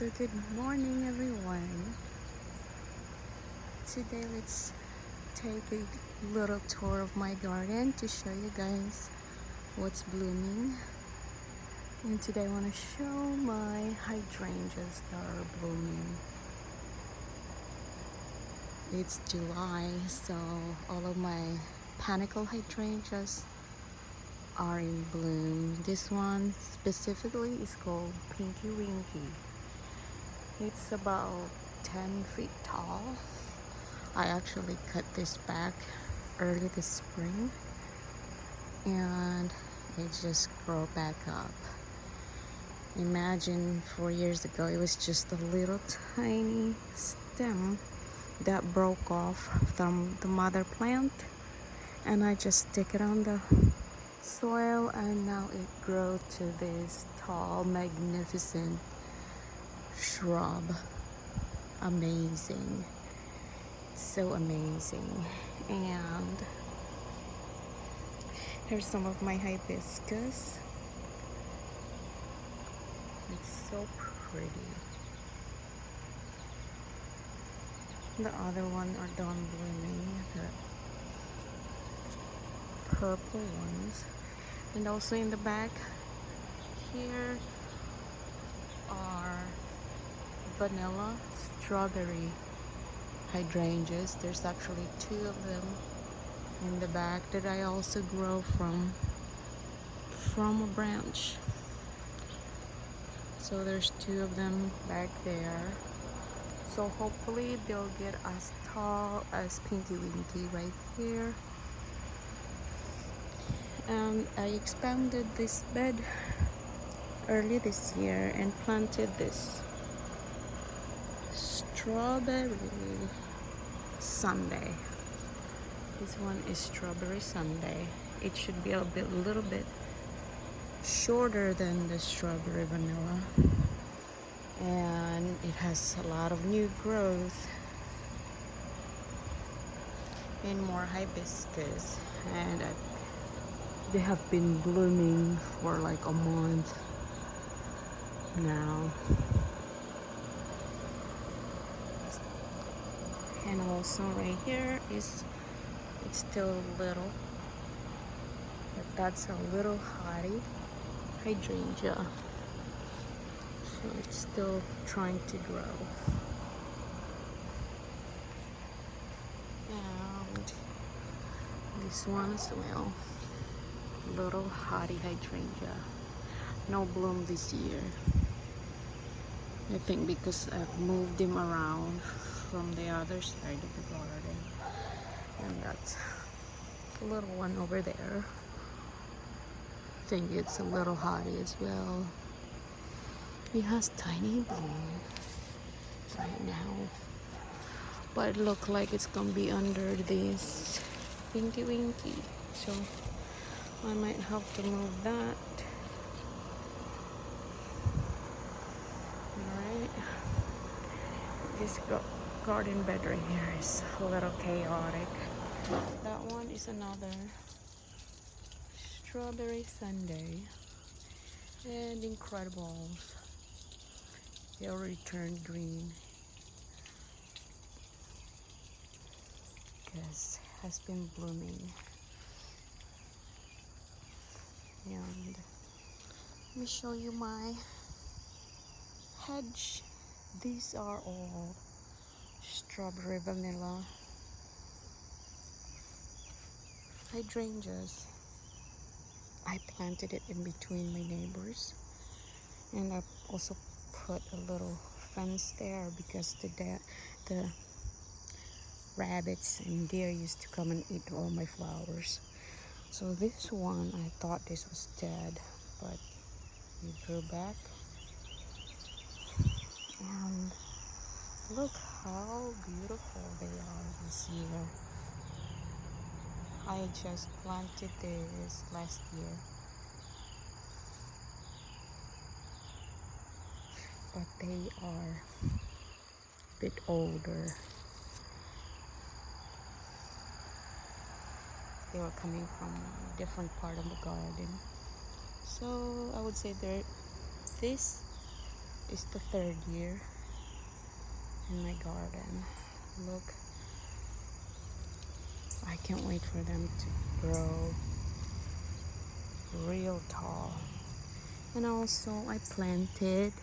So good morning everyone. Today let's take a little tour of my garden to show you guys what's blooming. And today I want to show my hydrangeas that are blooming. It's July, so all of my Panicle Hydrangeas are in bloom. This one specifically is called Winky. It's about 10 feet tall. I actually cut this back early this spring and it just grew back up. Imagine 4 years ago it was just a little tiny stem that broke off from the mother plant, and I just stick it on the soil and now it grew to this tall, magnificent shrub. Amazing. So amazing. And here's some of my hibiscus. It's so pretty. The other one are done blooming, the purple ones. And also in the back here are vanilla strawberry hydrangeas. There's actually 2 of them in the back that I also grow from a branch. So there's 2 of them back there. So hopefully they'll get as tall as Winky right here. And I expanded this bed early this year and planted this strawberry sundae. This one is strawberry sundae. It should be a little bit shorter than the strawberry vanilla, and it has a lot of new growth and more hibiscus, and they have been blooming for like a month now. And also right here it's still little, but that's a little hottie hydrangea, so it's still trying to grow. And this one as well, little hottie hydrangea, no bloom this year. I think because I've moved him around from the other side of the garden. And that's a little one over there. I think it's a little hottie as well. It has tiny bloom right now, but it looks like it's gonna be under this Winky, so I might have to move that. Alright, this garden bed right here is a little chaotic. That one is another strawberry sundae, and incredibles. They already turned green because it has been blooming. And let me show you my hedge. These are all strawberry vanilla hydrangeas. I planted it in between my neighbors, and I also put a little fence there because the rabbits and deer used to come and eat all my flowers. So this one, I thought this was dead, but it grew back. And look how beautiful they are this year. I just planted this last year, but they are a bit older. They were coming from a different part of the garden. So I would say this is the third year in my garden. Look, I can't wait for them to grow real tall. And also I planted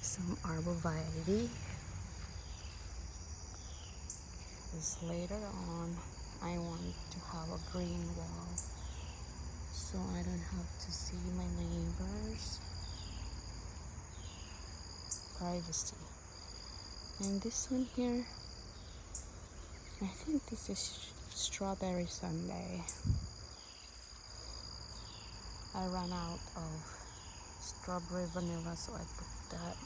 some arborvitae, because later on I want to have a green wall so I don't have to see my neighbors. Privacy. And this one here, I think this is strawberry sundae. I ran out of strawberry vanilla, so I put that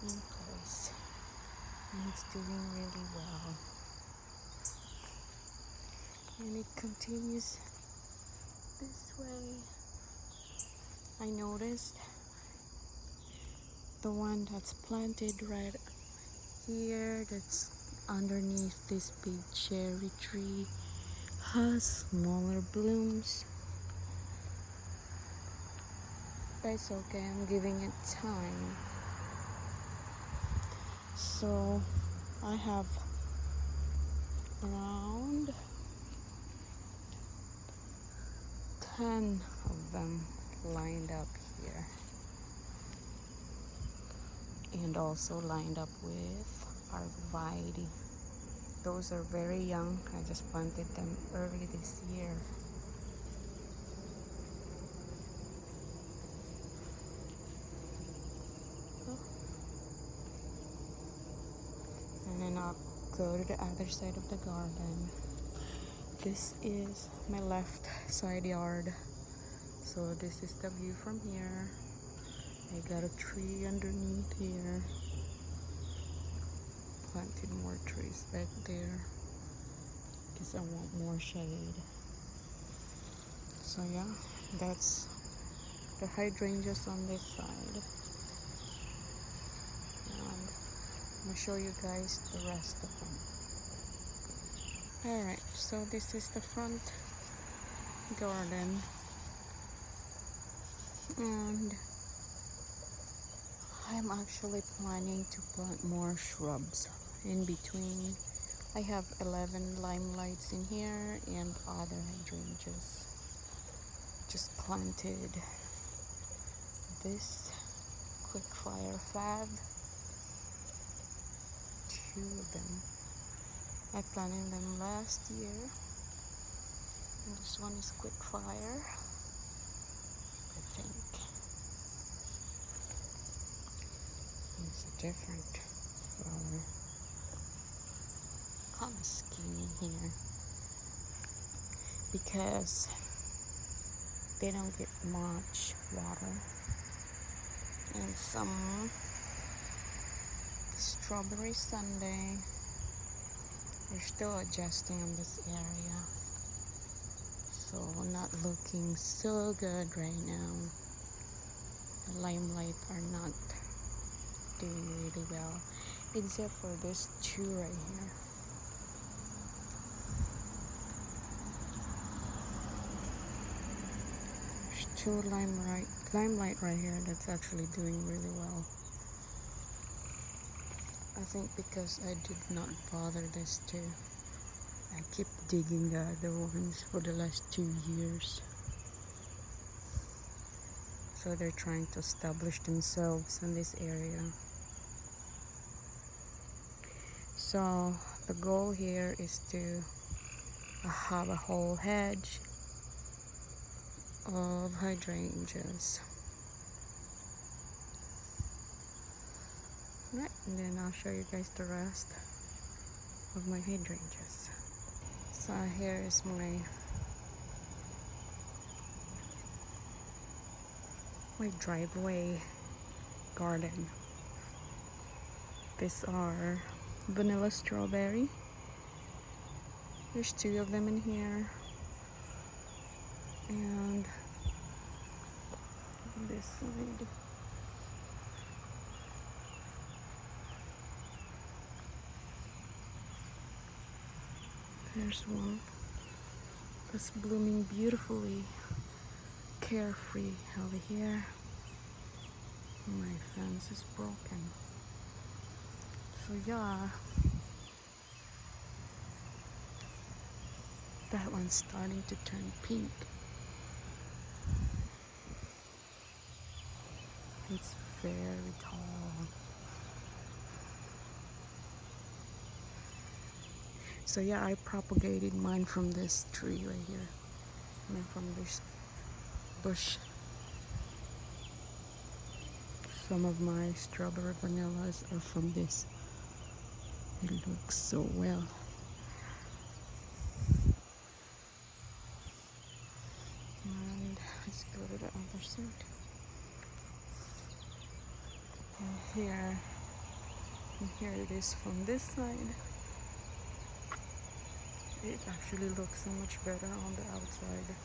in place, and it's doing really well. And it continues this way. I noticed the one that's planted right here, that's underneath this big cherry tree, has smaller blooms. But it's okay, I'm giving it time. So I have around 10 of them lined up here, and also lined up with arborvitae. Those are very young. I just planted them early this year. And then I'll go to the other side of the garden. This is my left side yard. So this is the view from here. I got a tree underneath here. Planted more trees back there because I want more shade. So yeah, that's the hydrangeas on this side. And I'm gonna show you guys the rest of them. Alright, so this is the front garden, and I'm actually planning to plant more shrubs in between. I have 11 limelights in here and other hydrangeas. Just planted this quick fire fab, 2 of them. I planted them last year, and this one is quick fire, I think. It's a different flower, kind of skinny here, because they don't get much water. And some strawberry sundae, they're still adjusting in this area, so not looking so good right now. The limelight are not doing really well, except for this 2 right here. There's 2 limelight right here that's actually doing really well. I think because I did not bother this 2. I keep digging the other ones for the last 2 years. So they're trying to establish themselves in this area. So the goal here is to have a whole hedge of hydrangeas. Right, and then I'll show you guys the rest of my hydrangeas. So here is my driveway garden. These are vanilla strawberry. There's 2 of them in here, and on this side there's one that's blooming beautifully, carefree over here. My fence is broken. So yeah, that one's starting to turn pink. It's very tall. So yeah, I propagated mine from this tree right here. I mean from this bush. Some of my strawberry vanillas are from this. It looks so well. And let's go to the other side. And here it is from this side. It actually looks so much better on the outside.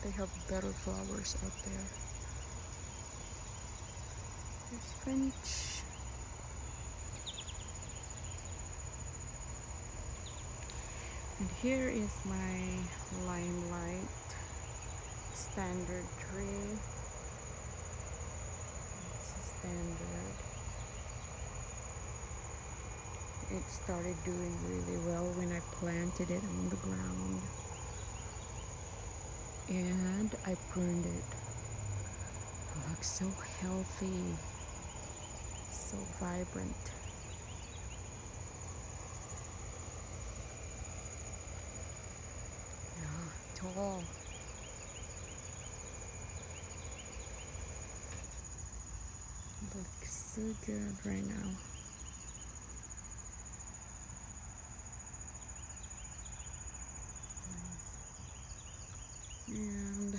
They have better flowers out there. There's French. And here is my Limelight standard tree. It's a standard. It started doing really well when I planted it on the ground. And I pruned it. It looks so healthy, so vibrant. Yeah, tall. Looks so good right now. And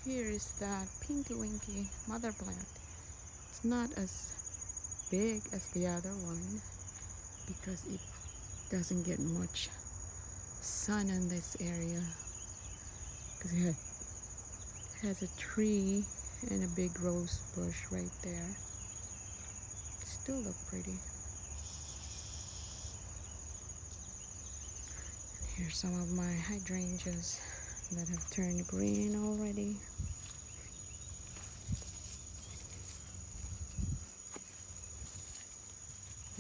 here is that Pinky Winky mother plant. It's not as big as the other one because it doesn't get much sun in this area because it has a tree and a big rose bush right there. Still look pretty. Here's some of my hydrangeas that have turned green already.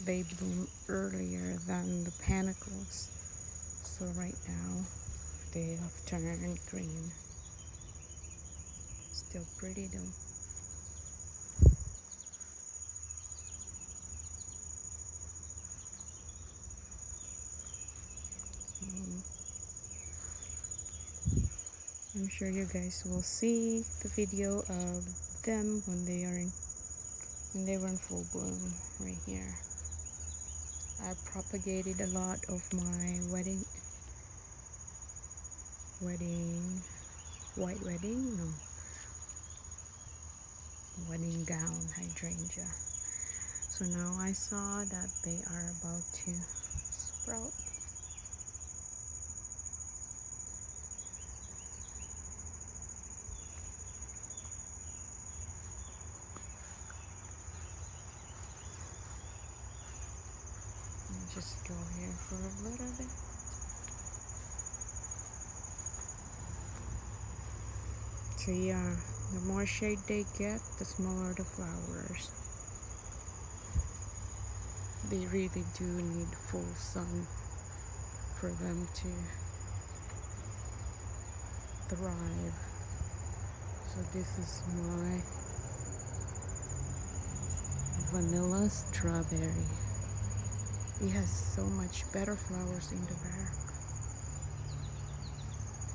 They bloom earlier than the panicles, so right now they have turned green. Still pretty though. I'm sure you guys will see the video of them when they were in full bloom right here. I propagated a lot of my wedding gown hydrangea. So now I saw that they are about to sprout. I'll just go here for a little bit. So yeah, the more shade they get, the smaller the flowers. They really do need full sun for them to thrive. So this is my vanilla strawberry. It has so much better flowers in the back.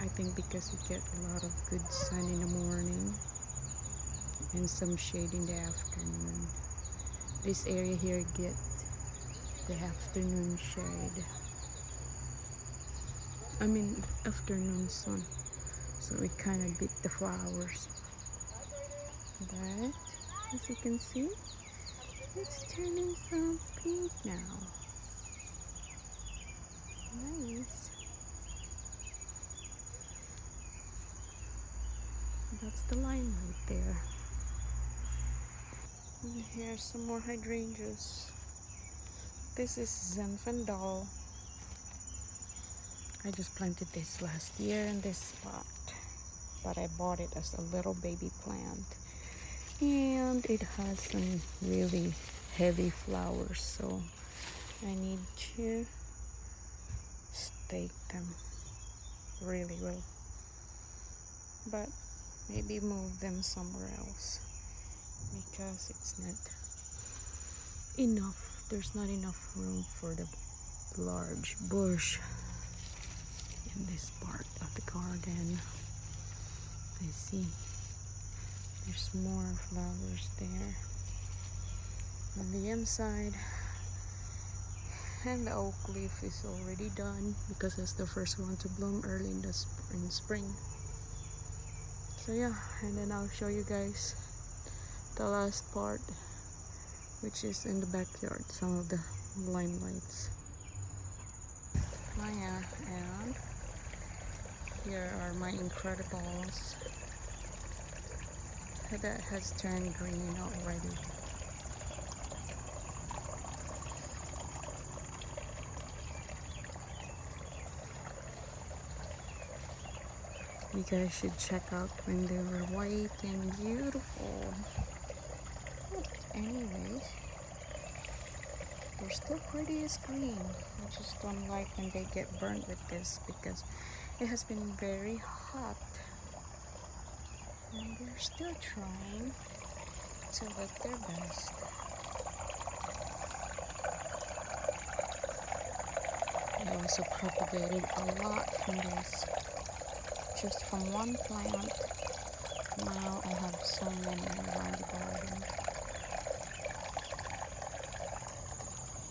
I think because we get a lot of good sun in the morning and some shade in the afternoon. This area here gets the afternoon shade. I mean afternoon sun. So it kind of beat the flowers. But as you can see, it's turning some pink now. Nice. That's the line right there. And here's some more hydrangeas. This is Zinfandel. I just planted this last year in this spot, but I bought it as a little baby plant and it has some really heavy flowers, so I need to stake them really well, but maybe move them somewhere else because it's not enough. There's not enough room for the large bush in this part of the garden. I see there's more flowers there on the inside, and the oak leaf is already done because it's the first one to bloom early in spring. So yeah, and then I'll show you guys the last part, which is in the backyard, some of the limelights. Oh yeah, and here are my incredibles that has turned green already. You guys should check out when they were white and beautiful. But anyways, they're still pretty as green. I just don't like when they get burnt with this because it has been very hot. And they're still trying to look their best. I also propagated a lot from this, just from one plant. Now I have so many around the garden.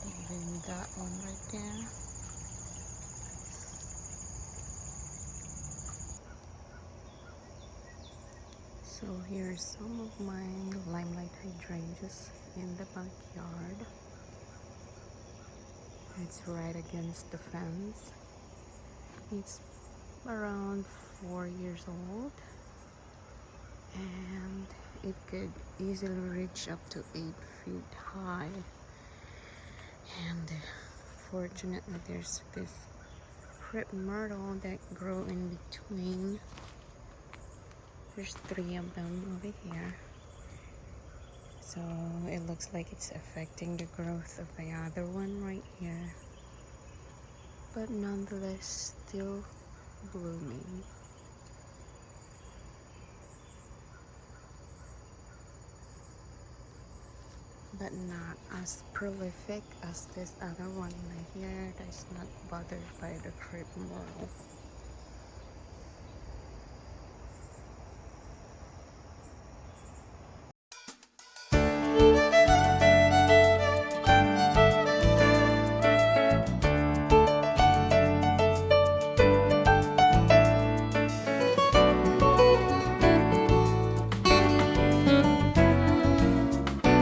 Even that one right there. So here's some of my Limelight hydrangeas in the backyard. It's right against the fence. It's around 4 years old, and it could easily reach up to 8 feet high. And fortunately there's this crepe myrtle that grow in between. There's 3 of them over here, so it looks like it's affecting the growth of the other one right here, but nonetheless still blooming. But not as prolific as this other one right here that's not bothered by the crepe myrtle.